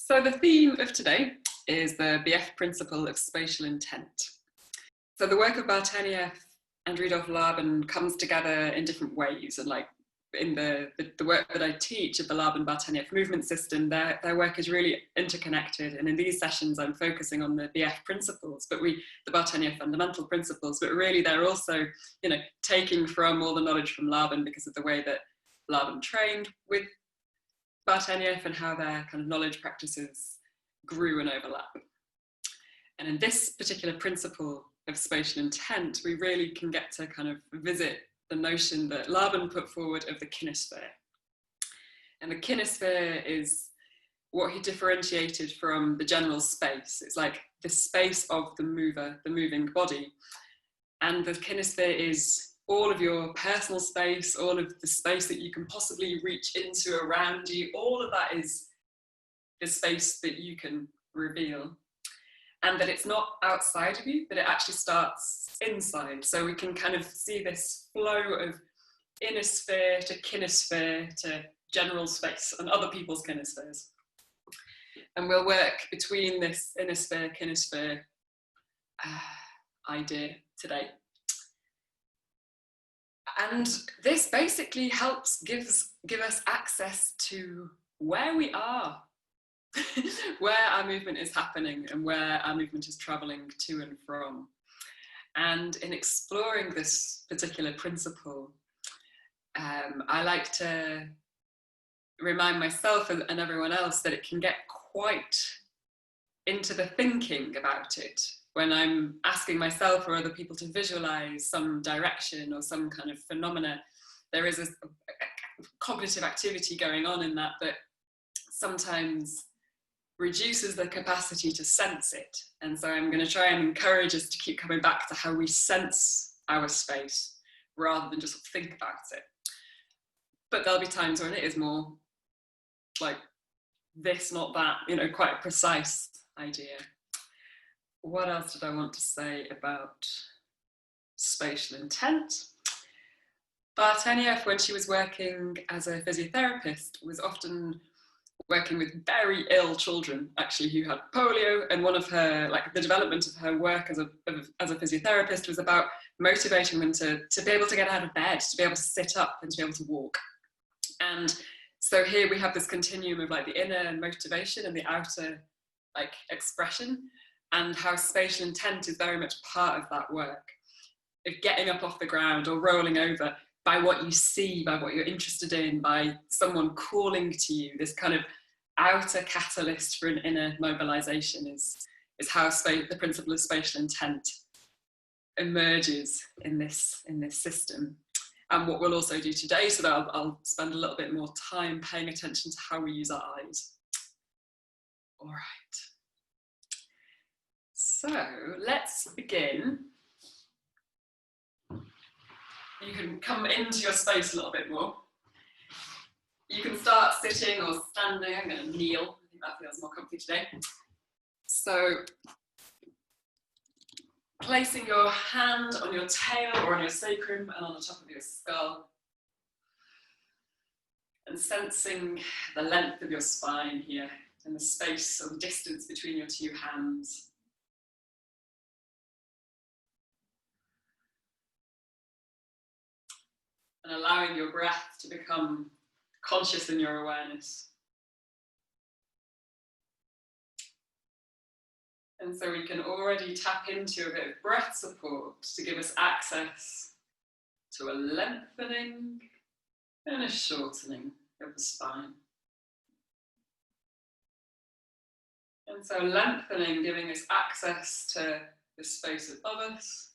So the theme of today is the BF principle of spatial intent. So the work of Bartenieff and Laban comes together in different ways, and like in the work that I teach of the Laban Bartenieff Movement System, their work is really interconnected. And in these sessions, I'm focusing on the BF principles, but the Bartenieff Fundamental principles, but really they're also, taking from all the knowledge from Laban because of the way that Laban trained with Bartenieff and how their kind of knowledge practices grew and overlap. And in this particular principle of spatial intent, we really can get to kind of visit the notion that Laban put forward of the kinesphere. And the kinesphere is what he differentiated from the general space. It's like the space of the mover, the moving body. And the kinesphere is all of your personal space, all of the space that you can possibly reach into around you, all of that is the space that you can reveal. And that it's not outside of you, but it actually starts inside. So we can kind of see this flow of inner sphere to kinesphere to general space and other people's kinespheres. And we'll work between this inner sphere, kinesphere idea today. And this basically helps give us access to where we are, where our movement is happening and where our movement is traveling to and from. And in exploring this particular principle, I like to remind myself and everyone else that it can get quite into the thinking about it. When I'm asking myself or other people to visualize some direction or some kind of phenomena, there is a cognitive activity going on in that sometimes reduces the capacity to sense it. And so I'm going to try and encourage us to keep coming back to how we sense our space rather than just think about it. But there'll be times when it is more like this, not that, quite a precise idea. What else did I want to say about spatial intent? Bartenieff, when she was working as a physiotherapist, was often working with very ill children, actually, who had polio. And one of her, the development of her work as a physiotherapist was about motivating them to be able to get out of bed, to be able to sit up and to be able to walk. And so here we have this continuum of the inner motivation and the outer expression, and how spatial intent is very much part of that work, of getting up off the ground or rolling over by what you see, by what you're interested in, by someone calling to you. This kind of outer catalyst for an inner mobilization is how the principle of spatial intent emerges in this system. And what we'll also do today, so that I'll spend a little bit more time paying attention to how we use our eyes. All right. So let's begin. You can come into your space a little bit more. You can start sitting or standing. I'm going to kneel. I think that feels more comfy today. So placing your hand on your tail or on your sacrum and on the top of your skull. And sensing the length of your spine here and the space or the distance between your two hands. And allowing your breath to become conscious in your awareness. And so we can already tap into a bit of breath support to give us access to a lengthening and a shortening of the spine. And so lengthening, giving us access to the space above us.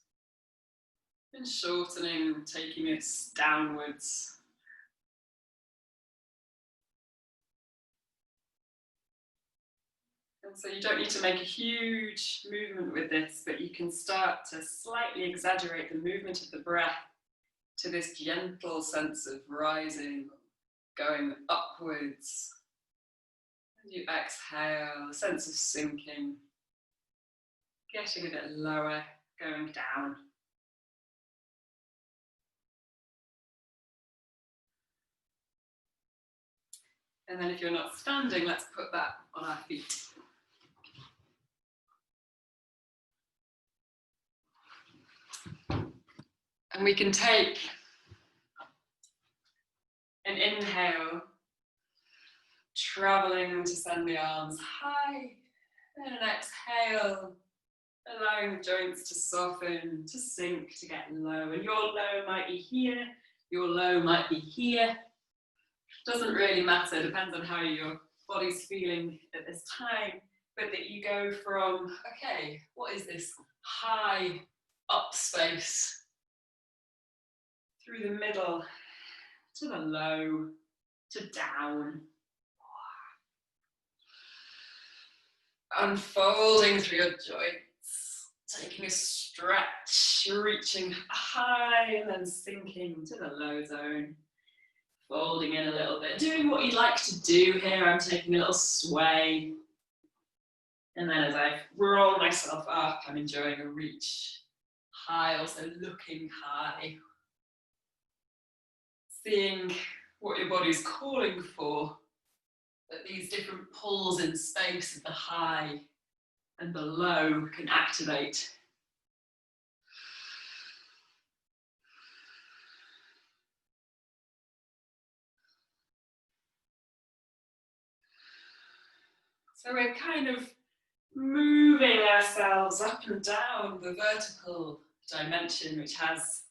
And shortening, taking us downwards. And so you don't need to make a huge movement with this, but you can start to slightly exaggerate the movement of the breath to this gentle sense of rising, going upwards. And you exhale, a sense of sinking, getting a bit lower, going down. And then if you're not standing, let's put that on our feet. And we can take an inhale, traveling to send the arms high, and an exhale, allowing the joints to soften, to sink, to get low. And your low might be here, your low might be here. Doesn't really matter, depends on how your body's feeling at this time, but that you go from, okay, what is this high up space, through the middle, to the low, to down. Unfolding through your joints, taking a stretch, reaching high and then sinking to the low zone. Folding in a little bit, doing what you'd like to do here. I'm taking a little sway. And then as I roll myself up, I'm enjoying a reach high, also looking high. Seeing what your body's calling for, that these different pulls in space of the high and the low can activate. So we're kind of moving ourselves up and down the vertical dimension, which has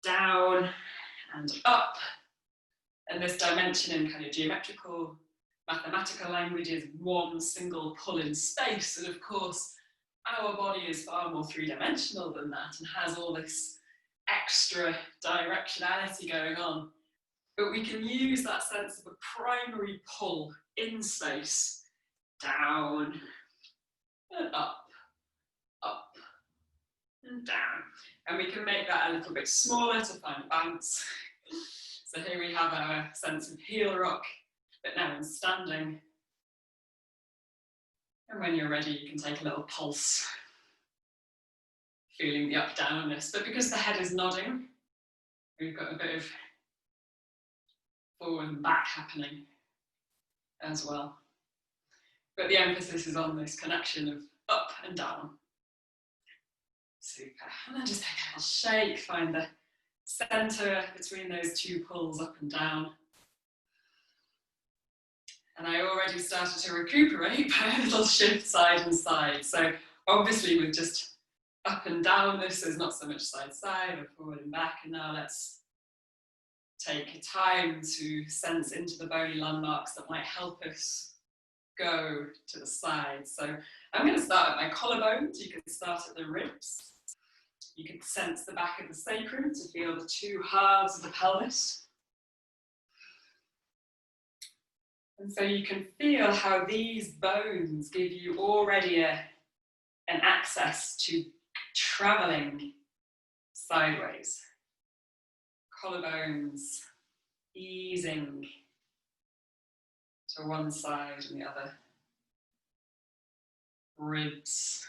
down and up. And this dimension in kind of geometrical, mathematical language is one single pull in space. And of course, our body is far more three-dimensional than that and has all this extra directionality going on. But we can use that sense of a primary pull in space, down and up and down. And we can make that a little bit smaller to find bounce. So here we have our sense of heel rock, but now in standing. And when you're ready, you can take a little pulse, feeling the up-downness. But because the head is nodding, we've got a bit of forward and back happening as well. But the emphasis is on this connection of up and down. Super. And then just take a little shake, find the center between those two pulls up and down. And I already started to recuperate by a little shift side and side. So obviously with just up and down, this is not so much side side or forward and back. And now let's take time to sense into the bony landmarks that might help us go to the side. So I'm going to start at my collarbones. You can start at the ribs. You can sense the back of the sacrum to feel the two halves of the pelvis. And so you can feel how these bones give you already an access to traveling sideways. Collarbones easing to one side and the other. Ribs.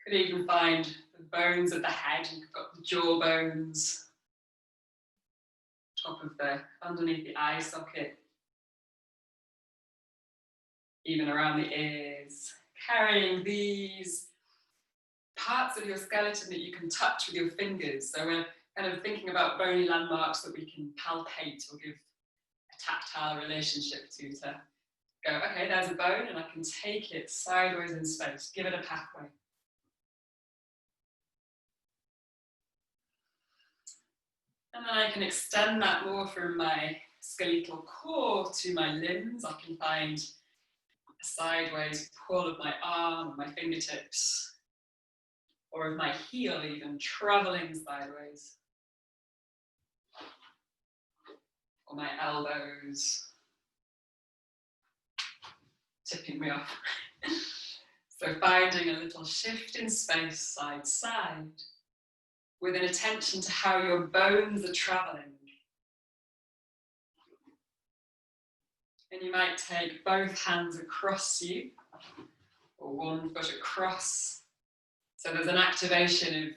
Could even find the bones at the head. You've got the jaw bones, top of the, underneath the eye socket, even around the ears. Carrying these parts of your skeleton that you can touch with your fingers. So we're kind of thinking about bony landmarks that we can palpate or give a tactile relationship to go, okay, there's a bone and I can take it sideways in space, give it a pathway. And then I can extend that more from my skeletal core to my limbs. I can find a sideways pull of my arm or my fingertips, or of my heel even, traveling sideways. Or my elbows, tipping me off. So finding a little shift in space, side to side, with an attention to how your bones are traveling. And you might take both hands across you, or one foot across. So there's an activation of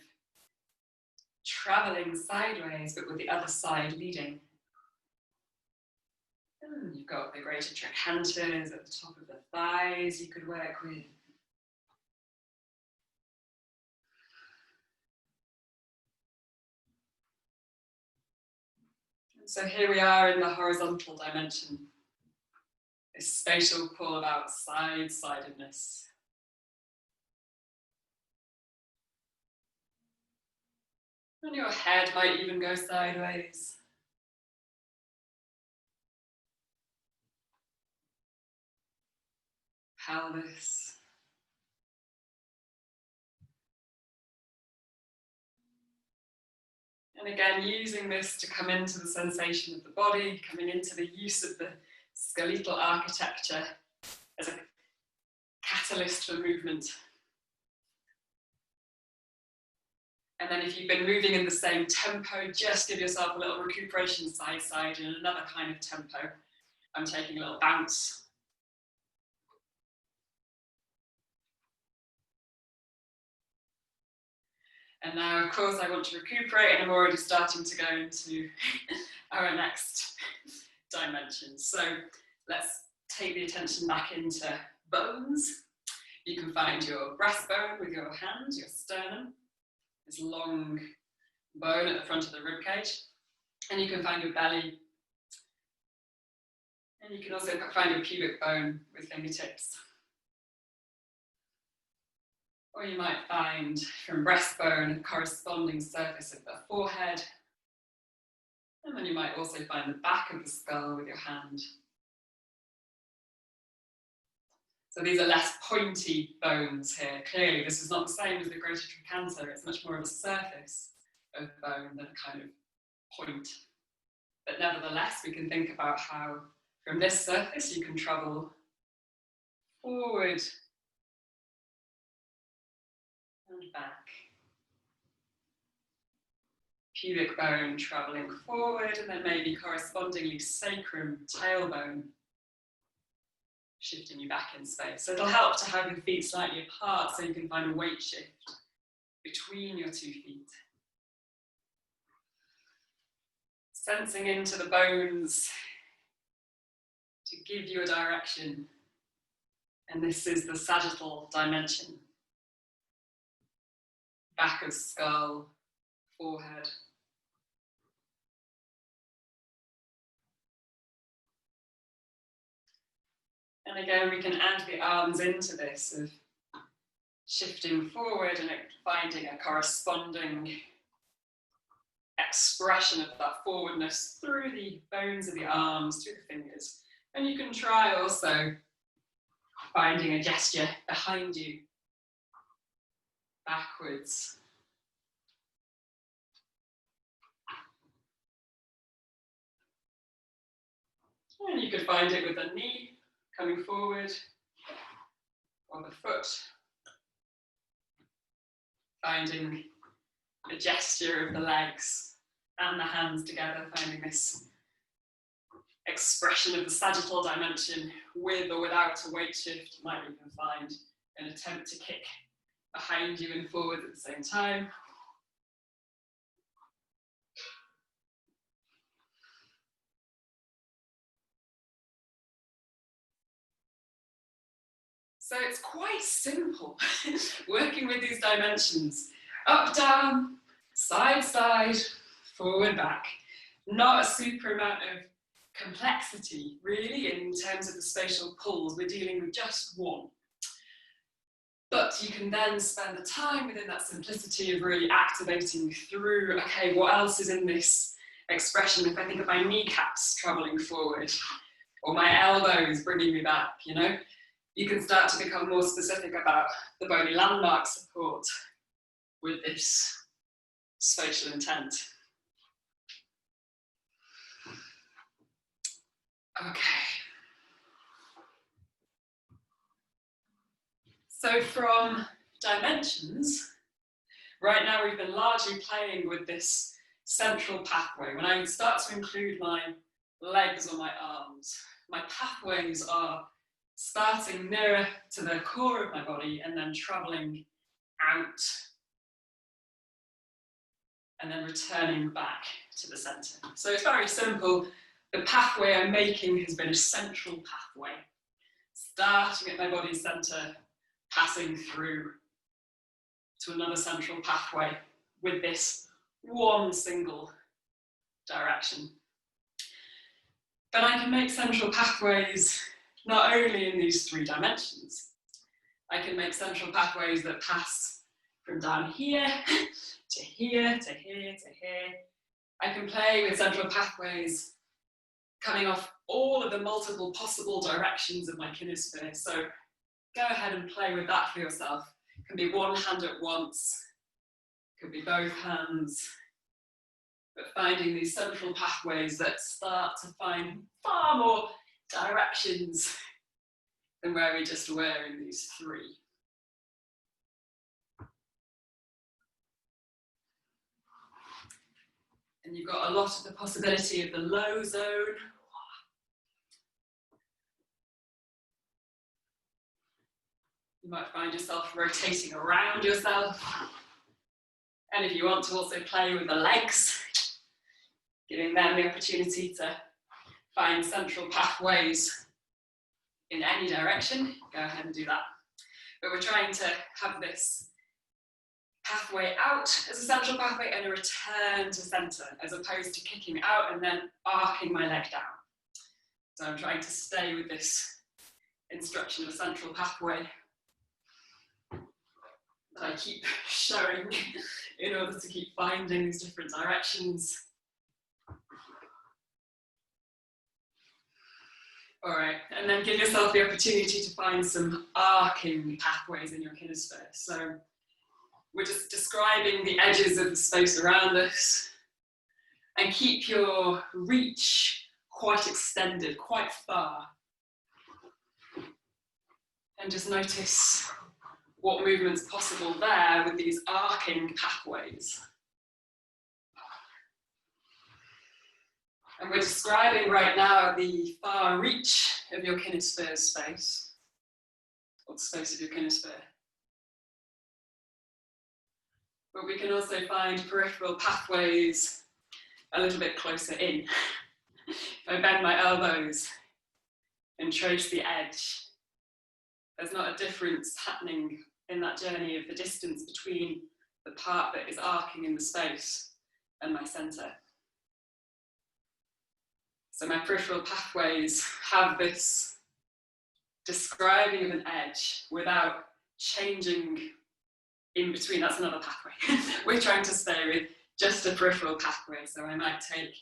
traveling sideways, but with the other side leading. And you've got the greater trochanters at the top of the thighs you could work with. And so here we are in the horizontal dimension. This spatial pull about side-sidedness. And your head might even go sideways. Pelvis. And again, using this to come into the sensation of the body, coming into the use of the skeletal architecture as a catalyst for movement. And then if you've been moving in the same tempo, just give yourself a little recuperation side-side in another kind of tempo. I'm taking a little bounce. And now, of course, I want to recuperate, and I'm already starting to go into our next dimension. So let's take the attention back into bones. You can find your breastbone with your hand, your sternum, this long bone at the front of the rib cage. And you can find your belly. And you can also find your pubic bone with fingertips. Or you might find from breastbone a corresponding surface of the forehead. And then you might also find the back of the skull with your hand. So these are less pointy bones here. Clearly, this is not the same as the greater trochanter. It's much more of a surface of bone than a kind of point. But nevertheless, we can think about how from this surface you can travel forward and back. Pubic bone traveling forward, and then maybe correspondingly sacrum, tailbone, shifting you back in space. So it'll help to have your feet slightly apart so you can find a weight shift between your 2 feet. Sensing into the bones to give you a direction. And this is the sagittal dimension. Back of skull, forehead. And again, we can add the arms into this of shifting forward and finding a corresponding expression of that forwardness through the bones of the arms, through the fingers. And you can try also finding a gesture behind you, backwards. And you could find it with the knee coming forward, or the foot. Finding the gesture of the legs and the hands together, finding this expression of the sagittal dimension with or without a weight shift. You might even find an attempt to kick behind you and forward at the same time. So it's quite simple working with these dimensions. Up, down, side, side, forward, back. Not a super amount of complexity, really, in terms of the spatial pulls. We're dealing with just one. But you can then spend the time within that simplicity of really activating through, okay, what else is in this expression? If I think of my kneecaps traveling forward, or my elbows bringing me back, you know, you can start to become more specific about the bony landmark support with this spatial intent. Okay. So from dimensions, right now we've been largely playing with this central pathway. When I start to include my legs or my arms, my pathways are starting nearer to the core of my body and then traveling out and then returning back to the center. So it's very simple. The pathway I'm making has been a central pathway, starting at my body's center, passing through to another central pathway with this one single direction. But I can make central pathways not only in these 3 dimensions. I can make central pathways that pass from down here to here, to here, to here. I can play with central pathways coming off all of the multiple possible directions of my kinesphere. So go ahead and play with that for yourself. It can be one hand at once, it could be both hands, but finding these central pathways that start to find far more directions than where we just were in these 3. And you've got a lot of the possibility of the low zone. You might find yourself rotating around yourself. And if you want to also play with the legs, giving them the opportunity to find central pathways in any direction, go ahead and do that. But we're trying to have this pathway out as a central pathway and a return to center, as opposed to kicking out and then arcing my leg down. So I'm trying to stay with this instruction of a central pathway that I keep showing in order to keep finding these different directions. All right, and then give yourself the opportunity to find some arcing pathways in your kinesphere. So we're just describing the edges of the space around us, and keep your reach quite extended, quite far. And just notice what movement's possible there with these arcing pathways. And we're describing right now the far reach of your kinesphere space, or the space of your kinesphere. But we can also find peripheral pathways a little bit closer in. If I bend my elbows and trace the edge, there's not a difference happening in that journey of the distance between the part that is arcing in the space and my center. So my peripheral pathways have this describing of an edge without changing in between. That's another pathway. We're trying to stay with just a peripheral pathway. So I might take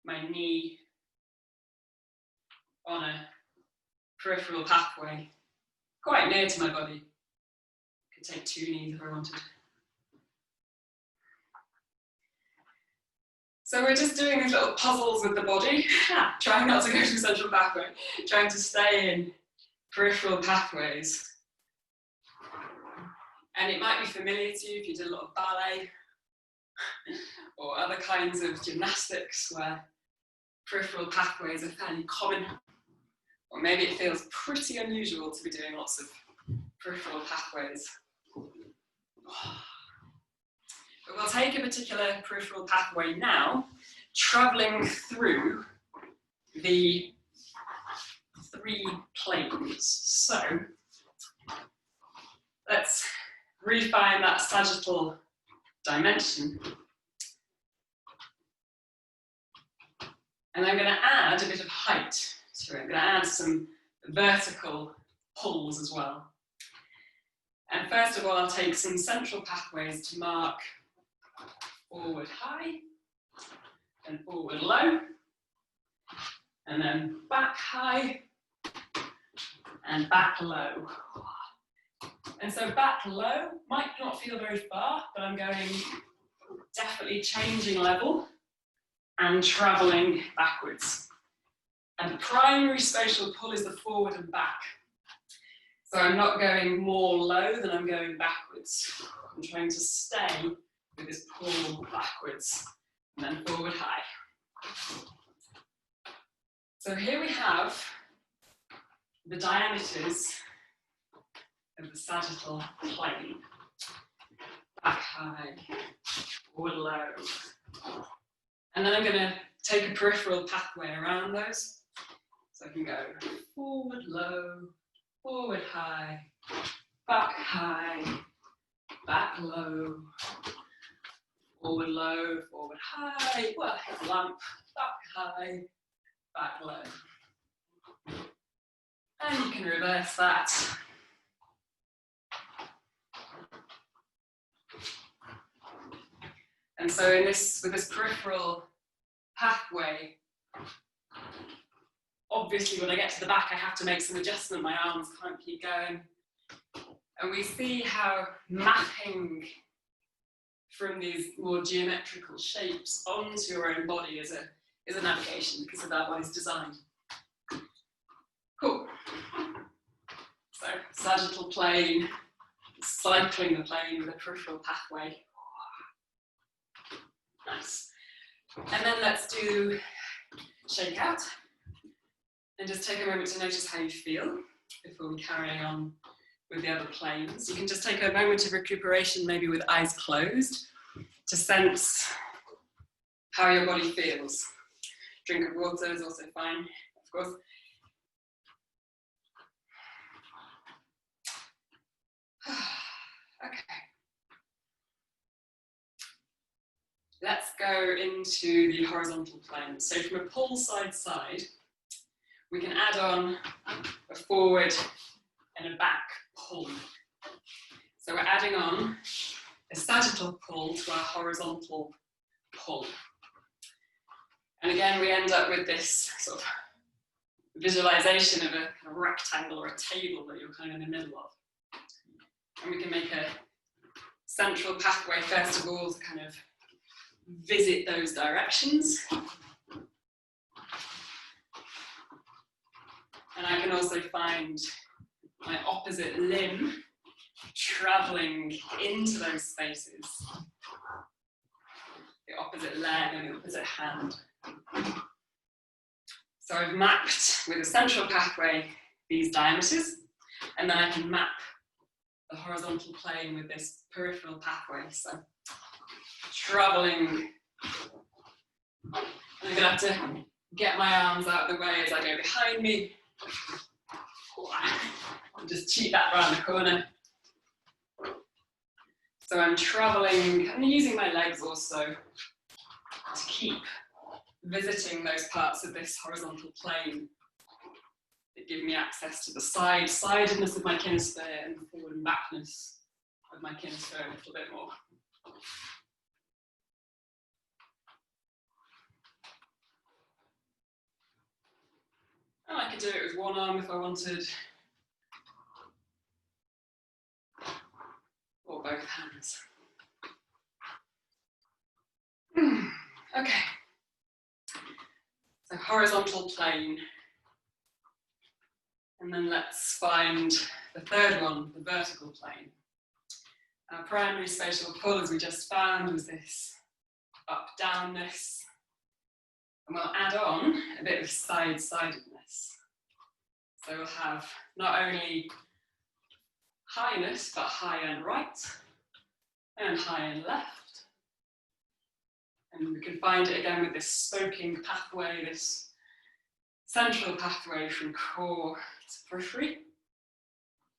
my knee on a peripheral pathway quite near to my body. I could take 2 knees if I wanted. So we're just doing these little puzzles with the body, trying not to go to the central pathway, trying to stay in peripheral pathways. And it might be familiar to you if you did a lot of ballet or other kinds of gymnastics where peripheral pathways are fairly common. Or maybe it feels pretty unusual to be doing lots of peripheral pathways. But we'll take a particular peripheral pathway now, traveling through the 3 planes. So let's refine that sagittal dimension. And I'm going to add a bit of height to it. I'm going to add some vertical pulls as well. And first of all, I'll take some central pathways to mark forward high and forward low, and then back high and back low. And so back low might not feel very far, but I'm going definitely changing level and traveling backwards. And the primary spatial pull is the forward and back. So I'm not going more low than I'm going backwards. I'm trying to stay with this pull backwards and then forward high. So here we have the diameters of the sagittal plane. Back high, forward low. And then I'm going to take a peripheral pathway around those. So I can go forward low, forward high, back low, forward low, forward high, well, lump, back high, back low. And you can reverse that. And so with this peripheral pathway, obviously when I get to the back I have to make some adjustment, my arms can't keep going. And we see how mapping from these more geometrical shapes onto your own body is a navigation, because of that one is designed. Cool. So sagittal plane, cycling the plane with a peripheral pathway. Nice. And then let's do shake out. And just take a moment to notice how you feel before we carry on with the other planes. You can just take a moment of recuperation, maybe with eyes closed, to sense how your body feels. Drink of water is also fine, of course. Okay. Let's go into the horizontal plane. So from a pull side, we can add on a forward and a back pull. So we're adding on a sagittal pull to our horizontal pull. And again, we end up with this sort of visualization of a kind of rectangle or a table that you're kind of in the middle of. And we can make a central pathway, first of all, to kind of visit those directions. And I can also find my opposite limb traveling into those spaces. The opposite leg and the opposite hand. So I've mapped with a central pathway these diameters, and then I can map the horizontal plane with this peripheral pathway. So traveling, and I'm gonna have to get my arms out of the way as I go behind me. And just cheat that round the corner. So I'm traveling, I'm using my legs also to keep visiting those parts of this horizontal plane that give me access to the sidedness of my kinesphere and the forward and backness of my kinesphere a little bit more. And I could do it with one arm if I wanted, or both hands. Okay. So horizontal plane. And then let's find the third one, the vertical plane. Our primary spatial pull, as we just found, was this up-downness. And we'll add on a bit of side-sidedness. So we'll have not only highness, but high and right, and high and left. And we can find it again with this spoking pathway, this central pathway from core to periphery.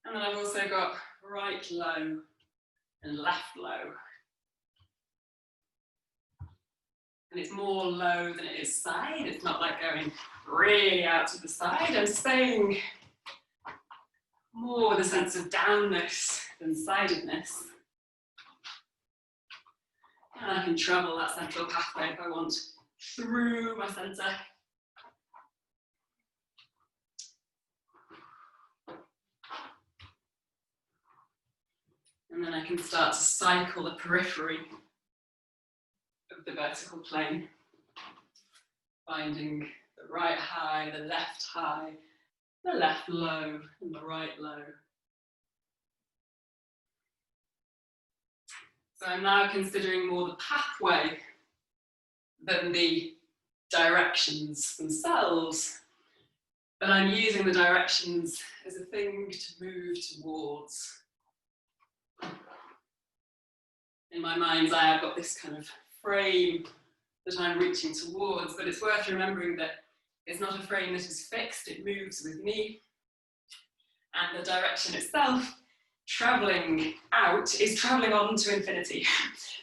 And then I've also got right low and left low. And it's more low than it is side. It's not like going really out to the side. I'm staying more with a sense of downness than sidedness. And I can travel that central pathway if I want through my centre. And then I can start to cycle the periphery of the vertical plane, finding the right high, the left high, the left low, and the right low. So I'm now considering more the pathway than the directions themselves. But I'm using the directions as a thing to move towards. In my mind's eye, I've got this kind of frame that I'm reaching towards, but it's worth remembering that it's not a frame that is fixed, it moves with me. And the direction itself, travelling out, is travelling on to infinity.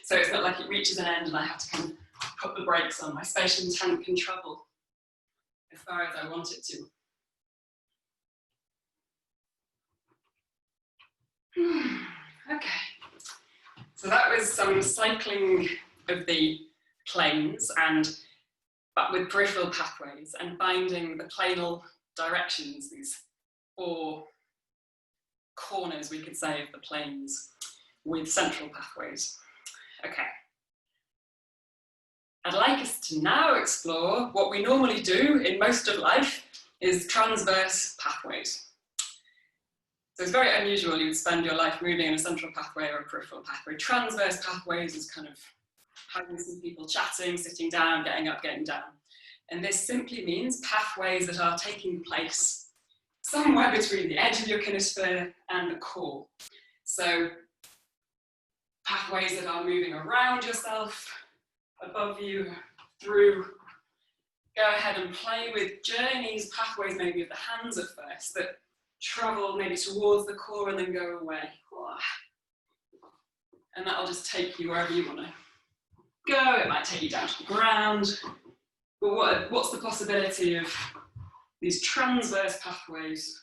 So it's not like it reaches an end and I have to kind of put the brakes on. My spatial intent can travel as far as I want it to. Okay, so that was some cycling of the planes, but with peripheral pathways, and binding the planal directions, these 4 corners, we could say, of the planes, with central pathways. Okay. I'd like us to now explore what we normally do in most of life is transverse pathways. So it's very unusual you would spend your life moving in a central pathway or a peripheral pathway. Transverse pathways is kind of how you see people chatting, sitting down, getting up, getting down. And this simply means pathways that are taking place somewhere between the edge of your kinesphere and the core. So pathways that are moving around yourself, above you, through. Go ahead and play with journeys, pathways maybe of the hands at first, that travel maybe towards the core and then go away. And that'll just take you wherever you want to go. It might take you down to the ground. But what's the possibility of these transverse pathways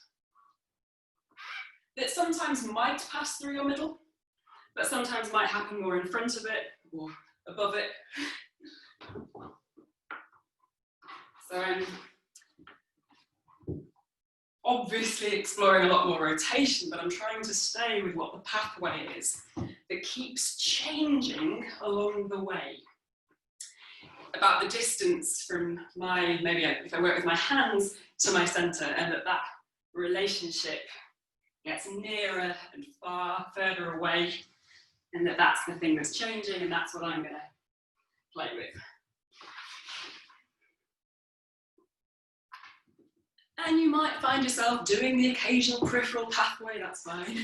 that sometimes might pass through your middle, but sometimes might happen more in front of it or above it. So I'm obviously exploring a lot more rotation, but I'm trying to stay with what the pathway is that keeps changing along the way. About the distance from maybe if I work with my hands to my center, and that relationship gets nearer and further away, and that's the thing that's changing, and that's what I'm going to play with. And you might find yourself doing the occasional peripheral pathway, that's fine.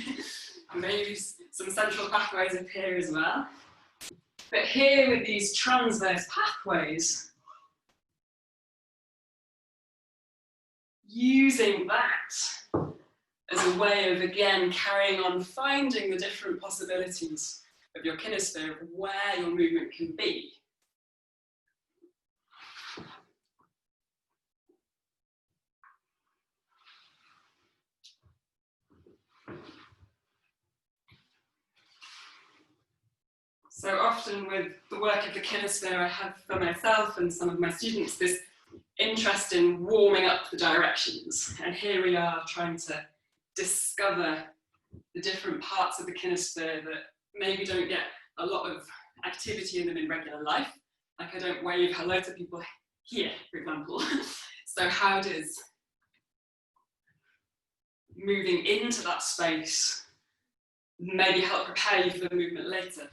Maybe some central pathways appear as well. But here with these transverse pathways, using that as a way of, again, carrying on finding the different possibilities of your kinesphere, of where your movement can be. So often with the work of the kinesphere, I have for myself and some of my students this interest in warming up the directions. And here we are trying to discover the different parts of the kinesphere that maybe don't get a lot of activity in them in regular life. Like I don't wave hello to people here, for example. So how does moving into that space maybe help prepare you for the movement later?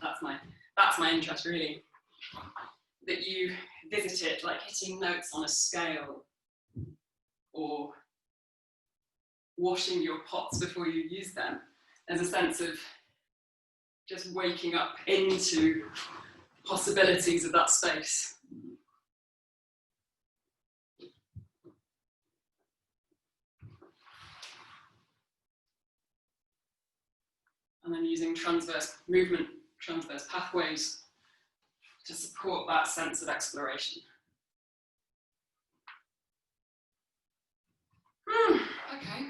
That's my interest, really. That you visit it like hitting notes on a scale, or washing your pots before you use them. There's a sense of just waking up into possibilities of that space. And then using transverse movement, transverse pathways to support that sense of exploration. Okay.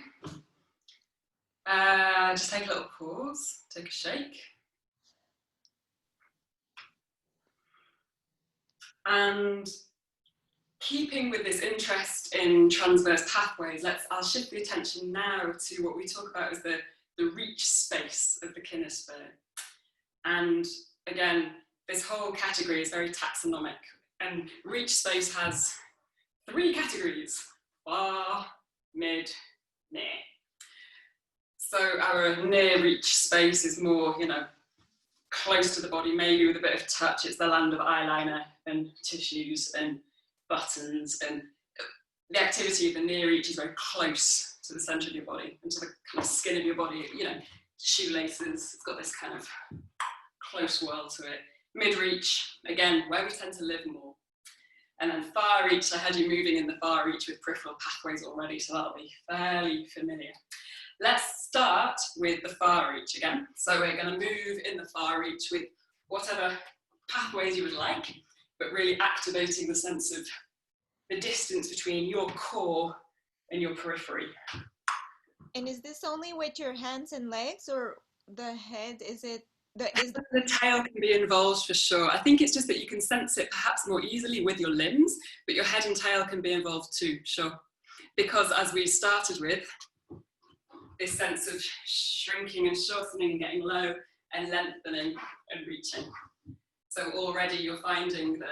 Just take a little pause, take a shake. And keeping with this interest in transverse pathways, I'll shift the attention now to what we talk about as the reach space of the kinesphere. And again, this whole category is very taxonomic, and reach space has 3 categories: far, mid, near. So our near reach space is more, close to the body, maybe with a bit of touch. It's the land of eyeliner and tissues and buttons and the activity of the near reach is very close to the centre of your body and to the kind of skin of your body, you know, shoelaces, it's got this kind of close whirl to it. Mid reach, again, where we tend to live more. And then far reach, I had you moving in the far reach with peripheral pathways already, so that'll be fairly familiar. Let's start with the far reach again. So we're going to move in the far reach with whatever pathways you would like, but really activating the sense of the distance between your core and your periphery. And is this only with your hands and legs, or the head? The tail can be involved for sure. I think it's just that you can sense it perhaps more easily with your limbs, but your head and tail can be involved too, sure. Because as we started with, this sense of shrinking and shortening and getting low and lengthening and reaching. So already you're finding the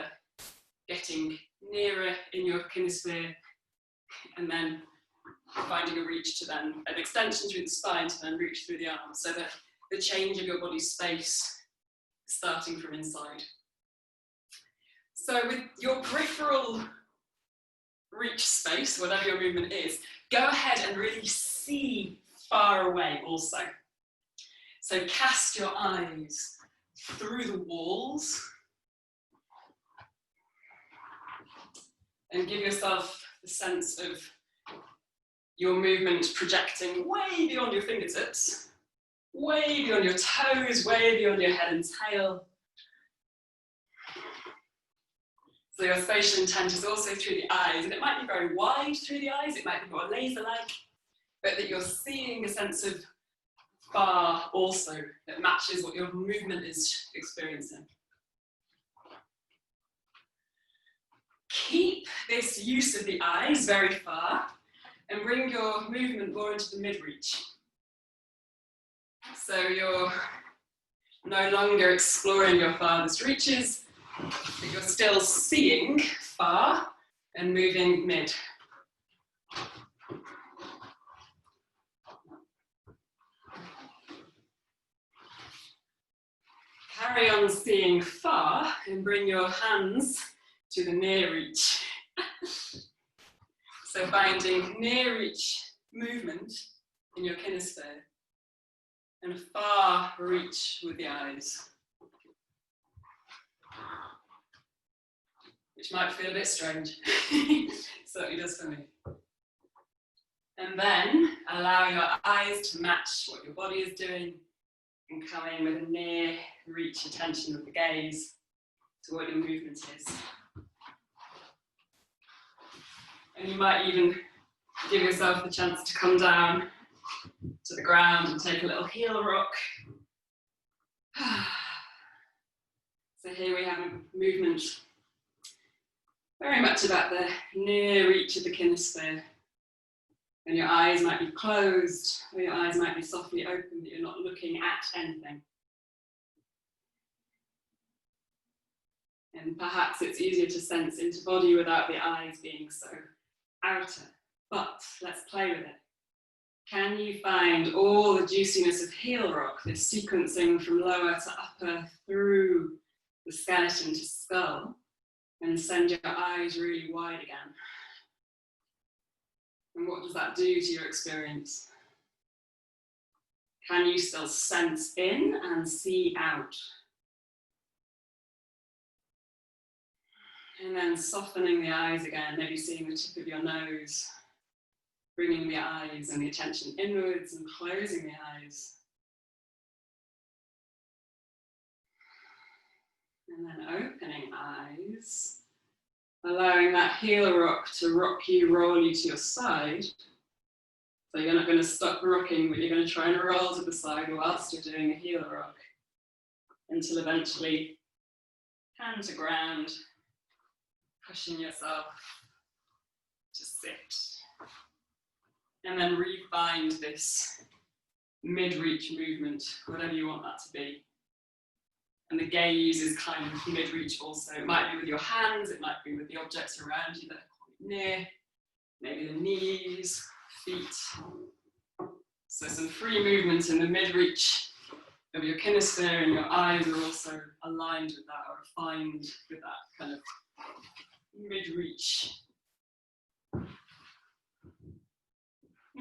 getting nearer in your kinesphere and then finding a reach to then, an extension through the spine to then reach through the arms, so that the change of your body space starting from inside. So with your peripheral reach space, whatever your movement is, go ahead and really see far away also. So cast your eyes through the walls and give yourself the sense of your movement projecting way beyond your fingertips, way beyond your toes, way beyond your head and tail. So your spatial intent is also through the eyes, and it might be very wide through the eyes, it might be more laser-like, but that you're seeing a sense of far also that matches what your movement is experiencing. Keep this use of the eyes very far and bring your movement more into the mid-reach. So you're no longer exploring your farthest reaches, but you're still seeing far and moving mid. Carry on seeing far and bring your hands to the near reach. So finding near reach movement in your kinesphere and far reach with the eyes, which might feel a bit strange. Certainly does for me. And then allow your eyes to match what your body is doing and come in with a near reach attention of the gaze to what your movement is. And you might even give yourself the chance to come down to the ground and take a little heel rock. So here we have a movement very much about the near reach of the kinesphere. And your eyes might be closed, or your eyes might be softly open, but you're not looking at anything. And perhaps it's easier to sense into body without the eyes being so outer. But let's play with it. Can you find all the juiciness of heel rock, this sequencing from lower to upper through the skeleton to skull, and send your eyes really wide again? And what does that do to your experience? Can you still sense in and see out? And then softening the eyes again, maybe seeing the tip of your nose, bringing the eyes and the attention inwards and closing the eyes. And then opening eyes, allowing that heel rock to rock you, roll you to your side. So you're not going to stop rocking, but you're going to try and roll to the side whilst you're doing a heel rock until eventually hand to ground, pushing yourself to sit. And then re-find this mid-reach movement, whatever you want that to be. And the gaze is kind of mid-reach also. It might be with your hands, it might be with the objects around you that are quite near, maybe the knees, feet. So some free movement in the mid-reach of your kinesphere, and your eyes are also aligned with that, or refined with that kind of mid-reach.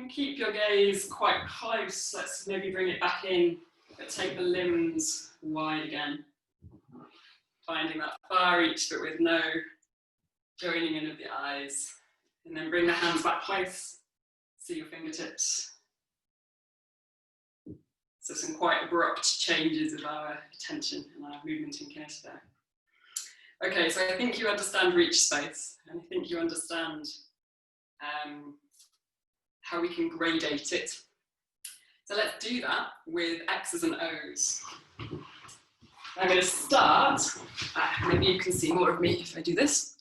And keep your gaze quite close. Let's maybe bring it back in, but take the limbs wide again. Finding that far reach, but with no joining in of the eyes. And then bring the hands back close. See your fingertips. So some quite abrupt changes of our attention and our movement in kinesiology. Okay, so I think you understand reach space, and I think you understand how we can gradate it. So let's do that with X's and O's. I'm going to start, maybe you can see more of me if I do this.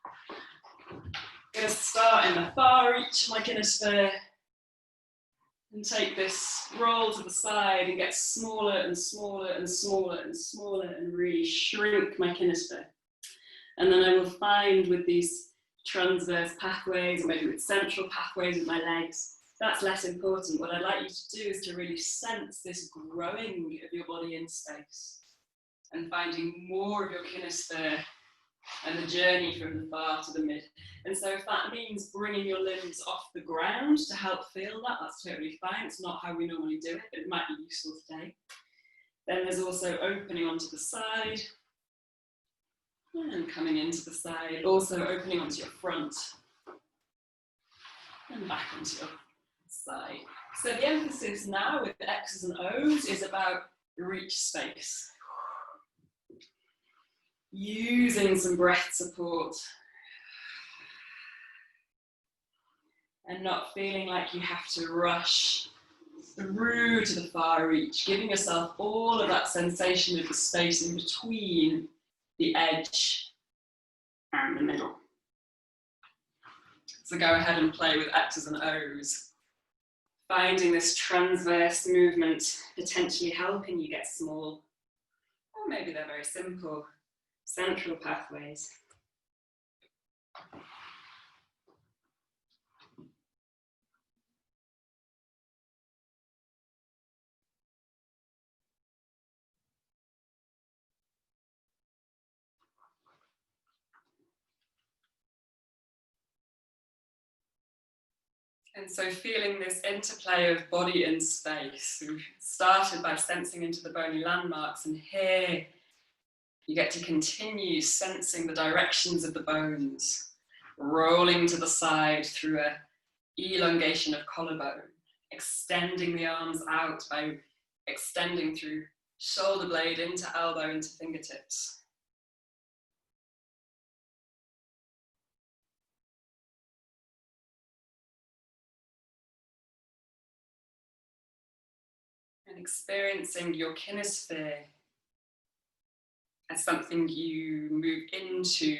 I'm going to start in the far reach, like in a sphere, and take this roll to the side and get smaller and smaller and smaller and smaller and really shrink my kinesphere. And then I will find with these transverse pathways, or maybe with central pathways with my legs, that's less important. What I'd like you to do is to really sense this growing of your body in space and finding more of your kinesphere and the journey from the far to the mid. And so if that means bringing your limbs off the ground to help feel that, that's totally fine. It's not how we normally do it, but it might be useful today. Then there's also opening onto the side and coming into the side, also opening onto your front and back onto your side. So the emphasis now with the X's and O's is about reach space. Using some breath support and not feeling like you have to rush through to the far reach, giving yourself all of that sensation of the space in between the edge and the middle. So go ahead and play with X's and O's, finding this transverse movement potentially helping you get small, or maybe they're very simple. Central pathways. And so feeling this interplay of body and space. We've started by sensing into the bony landmarks, and here you get to continue sensing the directions of the bones, rolling to the side through an elongation of collarbone, extending the arms out by extending through shoulder blade into elbow into fingertips. And experiencing your kinesphere as something you move into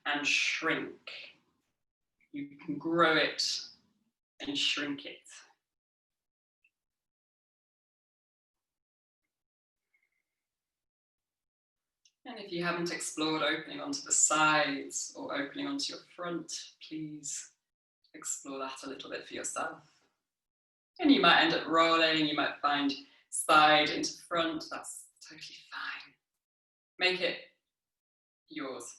and shrink. You can grow it and shrink it. And if you haven't explored opening onto the sides or opening onto your front, please explore that a little bit for yourself. And you might end up rolling, you might find side into front, that's totally fine. Make it yours.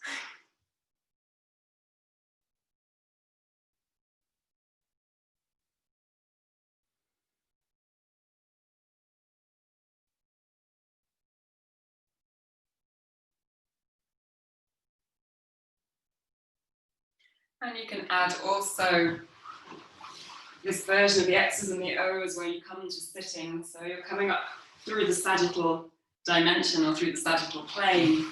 And you can add also this version of the X's and the O's where you come to sitting. So you're coming up through the sagittal dimension or through the sagittal plane,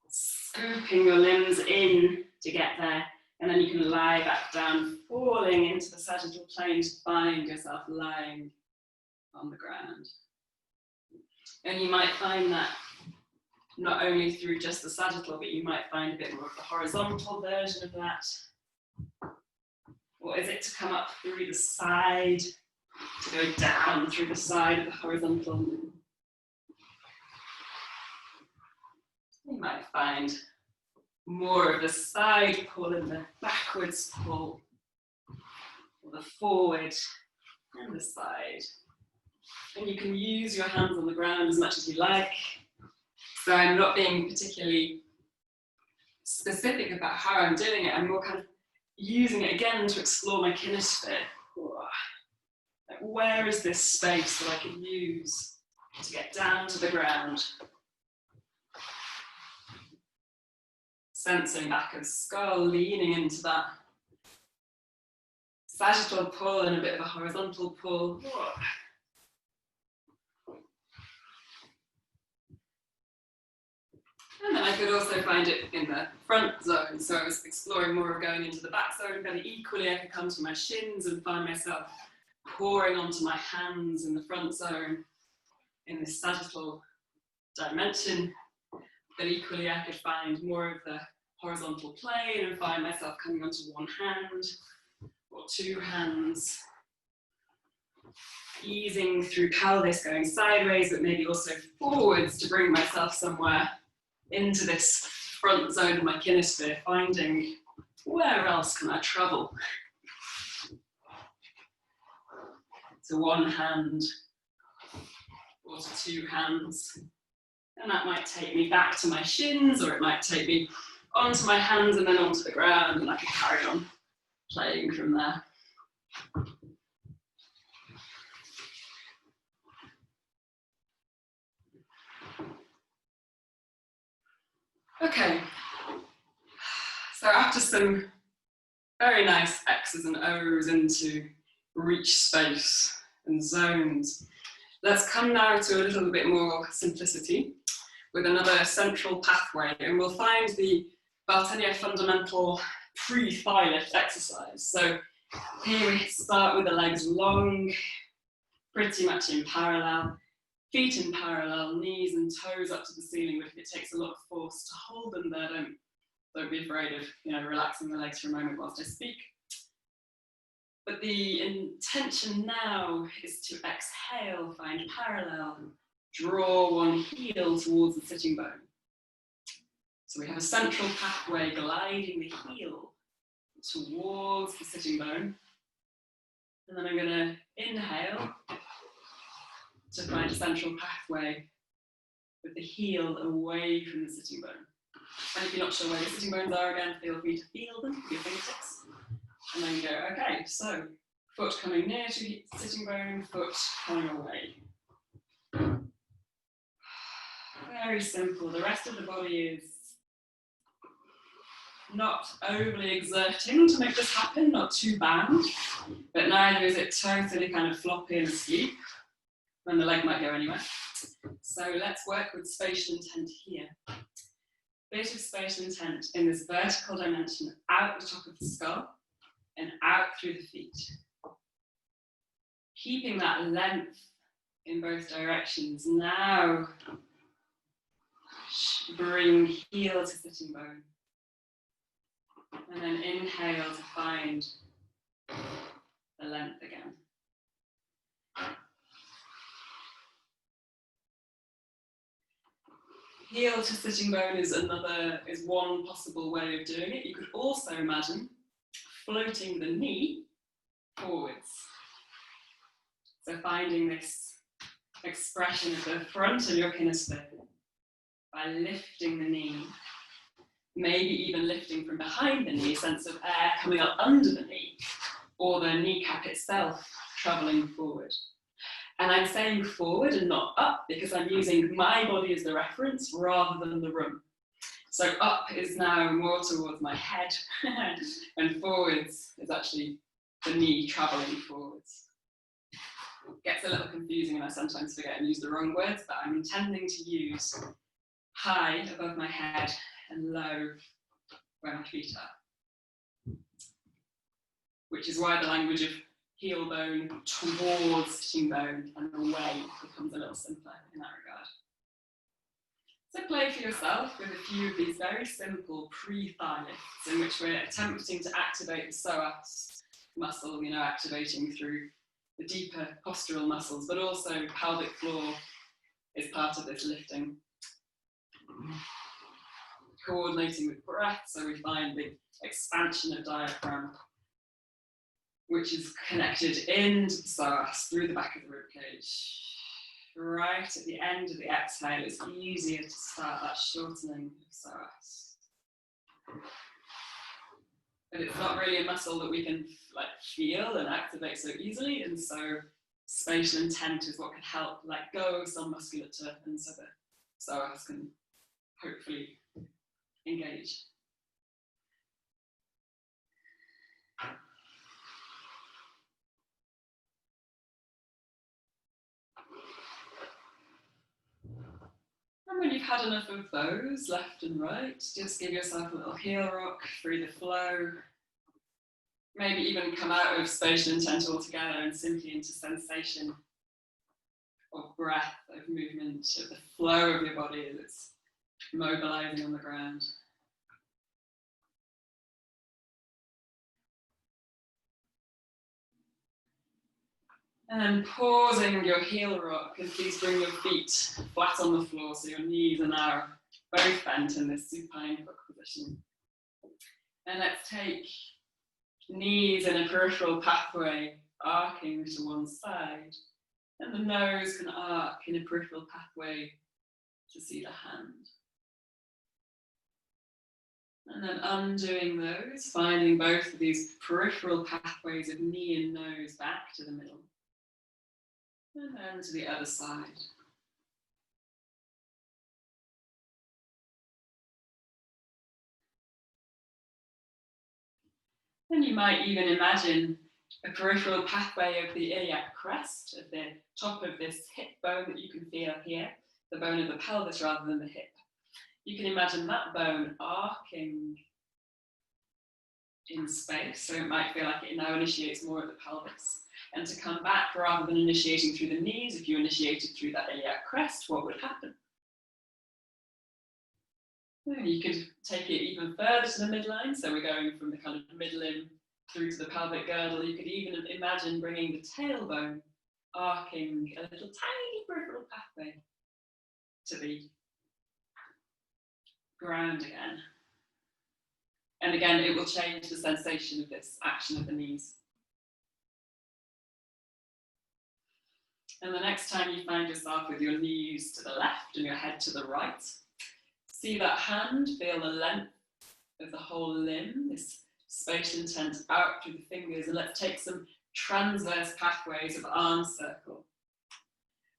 scooping your limbs in to get there, and then you can lie back down, falling into the sagittal plane to find yourself lying on the ground. And you might find that not only through just the sagittal, but you might find a bit more of the horizontal version of that. Or is it to come up through the side, to go down through the side of the horizontal? You might find more of the side pull and the backwards pull, or the forward and the side. And you can use your hands on the ground as much as you like. So I'm not being particularly specific about how I'm doing it. I'm more kind of using it again to explore my kinesphere. Like, where is this space that I can use to get down to the ground? Sensing back of the skull, leaning into that sagittal pull and a bit of a horizontal pull. And then I could also find it in the front zone. So I was exploring more of going into the back zone, but equally I could come to my shins and find myself pouring onto my hands in the front zone in this sagittal dimension. But equally I could find more of the horizontal plane and find myself coming onto one hand or two hands, easing through pelvis, going sideways, but maybe also forwards to bring myself somewhere into this front zone of my kinesphere, finding where else can I travel? To one hand or to two hands. And that might take me back to my shins, or it might take me onto my hands and then onto the ground, and I can carry on playing from there. Okay, so after some very nice X's and O's into reach space and zones, let's come now to a little bit more simplicity with another central pathway, and we'll find the Bartenieff Fundamental pre-thigh lift exercise. So here we start with the legs long, pretty much in parallel, feet in parallel, knees and toes up to the ceiling, but if it takes a lot of force to hold them there, don't be afraid of, relaxing the legs for a moment whilst I speak. But the intention now is to exhale, find parallel, draw one heel towards the sitting bone. So we have a central pathway gliding the heel towards the sitting bone. And then I'm going to inhale to find a central pathway with the heel away from the sitting bone. And if you're not sure where the sitting bones are, again, feel free to feel them with your fingertips. And then go, okay, so foot coming near to the sitting bone, foot coming away. Very simple. The rest of the body is not overly exerting to make this happen, not too bad, but neither is it totally kind of floppy and asleep when the leg might go anywhere. So let's work with spatial intent here. Bit of spatial intent in this vertical dimension, out the top of the skull and out through the feet. Keeping that length in both directions. Now bring heel to sitting bone. And then inhale to find the length again. Heel to sitting bone is one possible way of doing it. You could also imagine floating the knee forwards. So finding this expression of the front of your kinesphere by lifting the knee, maybe even lifting from behind the knee, a sense of air coming up under the knee, or the kneecap itself traveling forward. And I'm saying forward and not up because I'm using my body as the reference rather than the room. So up is now more towards my head and forwards is actually the knee traveling forwards. It gets a little confusing and I sometimes forget and use the wrong words, but I'm intending to use high above my head and low where my feet are. Which is why the language of heel bone towards sitting bone and away becomes a little simpler in that regard. So play for yourself with a few of these very simple pre-thigh lifts in which we're attempting to activate the psoas muscle, activating through the deeper postural muscles, but also pelvic floor is part of this lifting. Coordinating with breath, so we find the expansion of diaphragm, which is connected into the psoas through the back of the ribcage. Right at the end of the exhale, it's easier to start that shortening of psoas. but it's not really a muscle that we can like feel and activate so easily. And so spatial intent is what can help let go of some musculature, and so the psoas can hopefully engage. And when you've had enough of those, left and right, just give yourself a little heel rock through the flow. Maybe even come out of spatial intent altogether and simply into sensation of breath, of movement, of the flow of your body as it's mobilizing on the ground. And then pausing your heel rock, and please bring your feet flat on the floor so your knees are now both bent in this supine hook position. And let's take knees in a peripheral pathway arcing to one side, and the nose can arc in a peripheral pathway to see the hand. And then undoing those, finding both of these peripheral pathways of knee and nose back to the middle. And then to the other side. Then you might even imagine a peripheral pathway of the iliac crest, at the top of this hip bone that you can feel here, the bone of the pelvis rather than the hip. You can imagine that bone arcing in space, so it might feel like it now initiates more at the pelvis. And to come back, rather than initiating through the knees, if you initiated through that iliac crest, what would happen? You could take it even further to the midline, so we're going from the kind of mid-limb through to the pelvic girdle. You could even imagine bringing the tailbone arcing a little tiny peripheral pathway to the ground again. And again, it will change the sensation of this action of the knees. And the next time you find yourself with your knees to the left and your head to the right, see that hand, feel the length of the whole limb, this spatial intent out through the fingers, and let's take some transverse pathways of arm circle.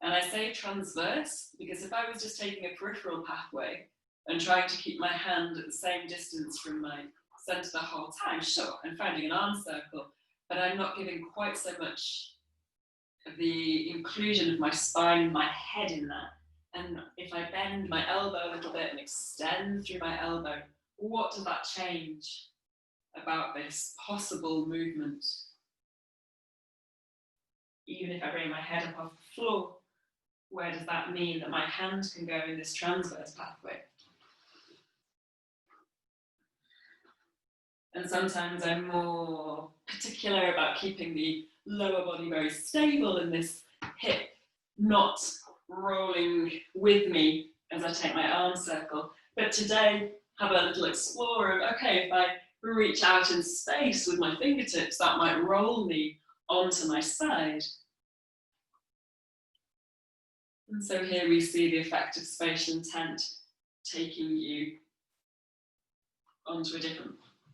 And I say transverse because if I was just taking a peripheral pathway and trying to keep my hand at the same distance from my center the whole time, sure, I'm finding an arm circle, but I'm not giving quite so much of the inclusion of my spine and my head in that. And if I bend my elbow a little bit and extend through my elbow, what does that change about this possible movement? Even if I bring my head up off the floor, where does that mean that my hand can go in this transverse pathway? And sometimes I'm more particular about keeping the lower body very stable in this hip, not rolling with me as I take my arm circle. But today, have a little explore of, okay, if I reach out in space with my fingertips, that might roll me onto my side. And so here we see the effect of spatial intent taking you onto a different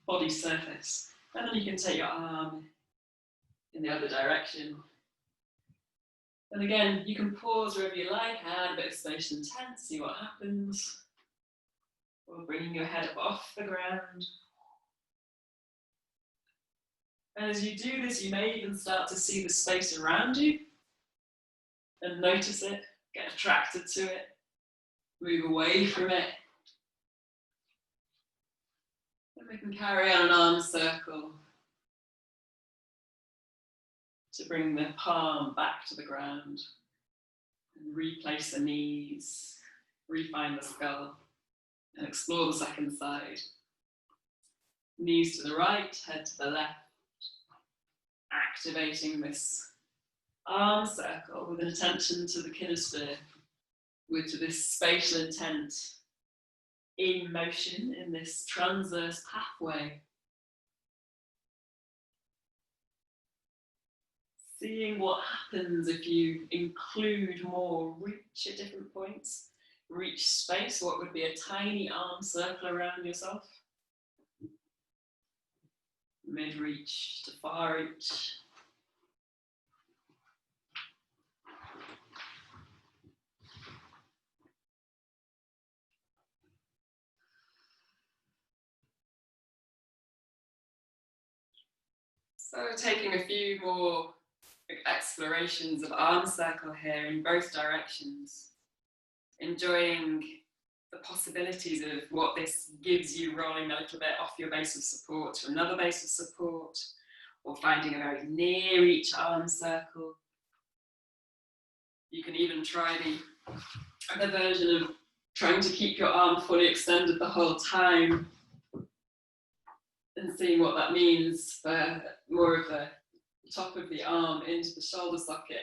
body surface. And then you can take your arm in the other direction. And again, you can pause wherever you like, add a bit of spatial intent, see what happens. Or bringing your head up off the ground. And as you do this, you may even start to see the space around you and notice it, get attracted to it, move away from it. And we can carry on an arm circle to bring the palm back to the ground and replace the knees, refine the skull, and explore the second side. Knees to the right, head to the left, activating this arm circle with an attention to the kinesphere, to this spatial intent in motion in this transverse pathway. Seeing what happens if you include more reach at different points. Reach space, what would be a tiny arm circle around yourself. mid reach to far reach. So taking a few more explorations of arm circle here in both directions, enjoying the possibilities of what this gives you, rolling a little bit off your base of support to another base of support, or finding a very near each arm circle. You can even try the version of trying to keep your arm fully extended the whole time and seeing what that means for more of the top of the arm into the shoulder socket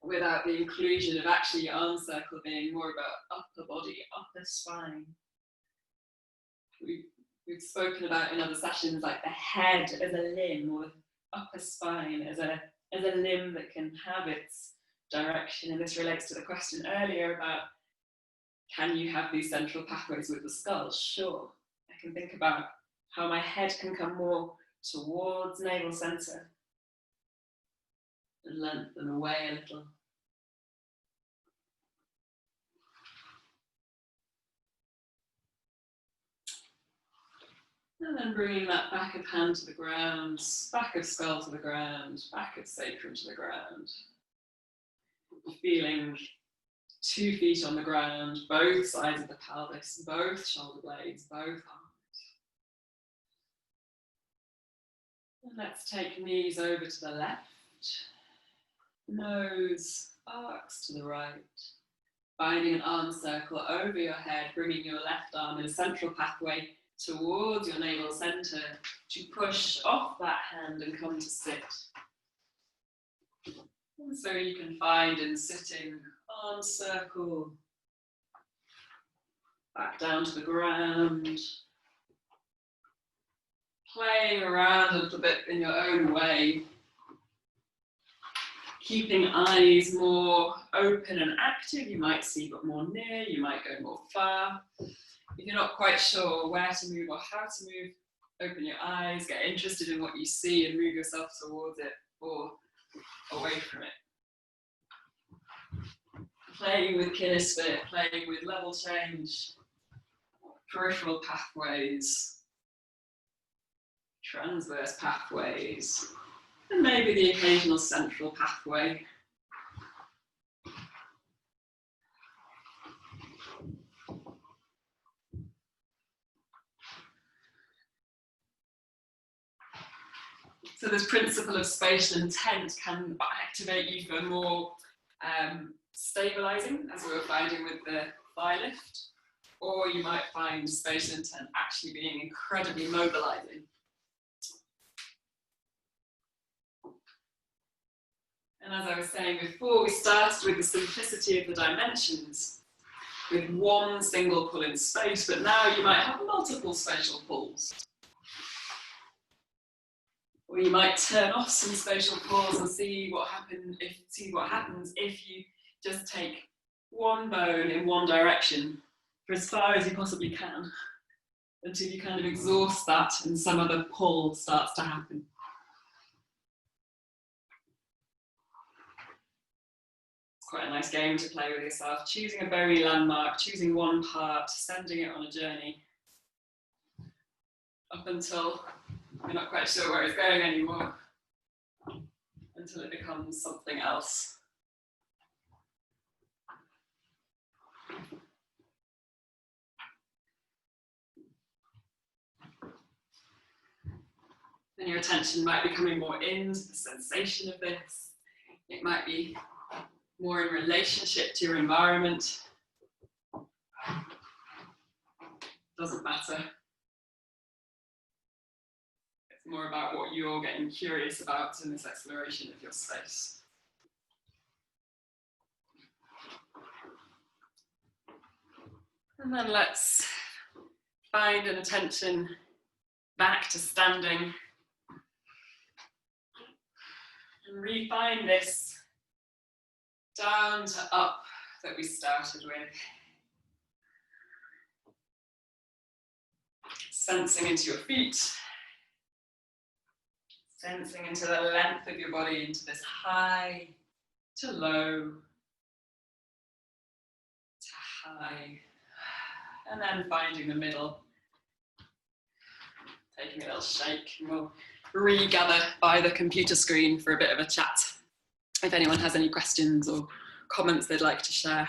without the inclusion of actually your arm circle being more about upper body, upper spine. We've spoken about in other sessions like the head as a limb or the upper spine as a limb that can have its direction, and this relates to the question earlier about can you have these central pathways with the skull? Sure, I can think about how my head can come more towards navel center and lengthen away a little. And then bringing that back of hand to the ground, back of skull to the ground, back of sacrum to the ground. Feeling 2 feet on the ground, both sides of the pelvis, both shoulder blades, both arms. And let's take knees over to the left, nose arcs to the right, finding an arm circle over your head, bringing your left arm in a central pathway towards your navel center to push off that hand and come to sit. And so you can find in sitting, arm circle, back down to the ground, playing around a little bit in your own way, keeping eyes more open and active, you might see but more near, you might go more far. If you're not quite sure where to move or how to move, open your eyes, get interested in what you see and move yourself towards it or away from it. Playing with kinesthetic, playing with level change, peripheral pathways, transverse pathways, and maybe the occasional central pathway. So this principle of spatial intent can activate you for more stabilizing, as we were finding with the thigh lift, or you might find spatial intent actually being incredibly mobilizing. And as I was saying before, we started with the simplicity of the dimensions, with one single pull in space, but now you might have multiple spatial pulls. Or you might turn off some spatial pulls and see what happens if you just take one bone in one direction for as far as you possibly can, until you kind of exhaust that and some other pull starts to happen. It's quite a nice game to play with yourself, choosing a bony landmark, choosing one part, sending it on a journey up until you're not quite sure where it's going anymore, until it becomes something else. Then your attention might be coming more into the sensation of this. It might be more in relationship to your environment. Doesn't matter. It's more about what you're getting curious about in this exploration of your space. And then let's find an attention back to standing. And refine this down to up that we started with. Sensing into your feet. Sensing into the length of your body, into this high to low to high. And then finding the middle. Taking a little shake, and we'll regather by the computer screen for a bit of a chat if anyone has any questions or comments they'd like to share.